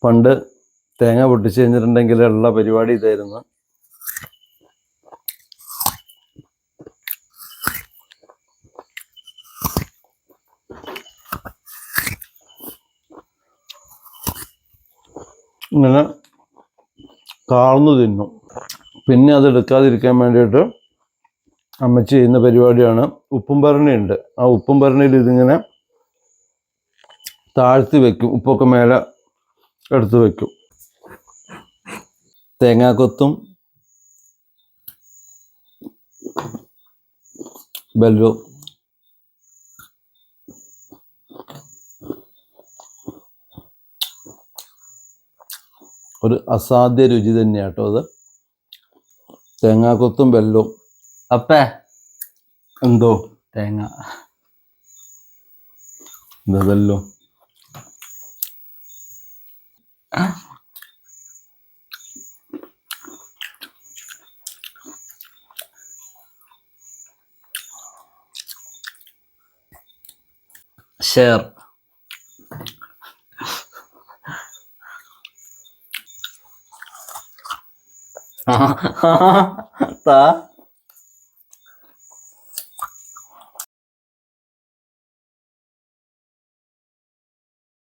പണ്ട് തേങ്ങ പൊട്ടിച്ച് കഴിഞ്ഞിട്ടുണ്ടെങ്കിലുള്ള പരിപാടി ഇതായിരുന്നു. ഇങ്ങനെ കാർന്നു തിന്നും. പിന്നെ അത് എടുക്കാതിരിക്കാൻ വേണ്ടിയിട്ട് അമ്മച്ചി ചെയ്യുന്ന പരിപാടിയാണ് ഉപ്പും ഭരണിയുണ്ട്. ആ ഉപ്പും ഭരണിയിൽ ഇതിങ്ങനെ താഴ്ത്തി വെക്കും, ഉപ്പൊക്കെ മേലെ എടുത്ത് വെക്കും. തേങ്ങാക്കൊത്തും ബെല്ലവും ഒരു അസാധ്യ രുചി തന്നെയാണ് കേട്ടോ അത്. തേങ്ങാക്കൊത്തും ബെല്ലവും. അപ്പേ എന്തോ തേങ്ങ ബെല്ലും ഷെയർ. താ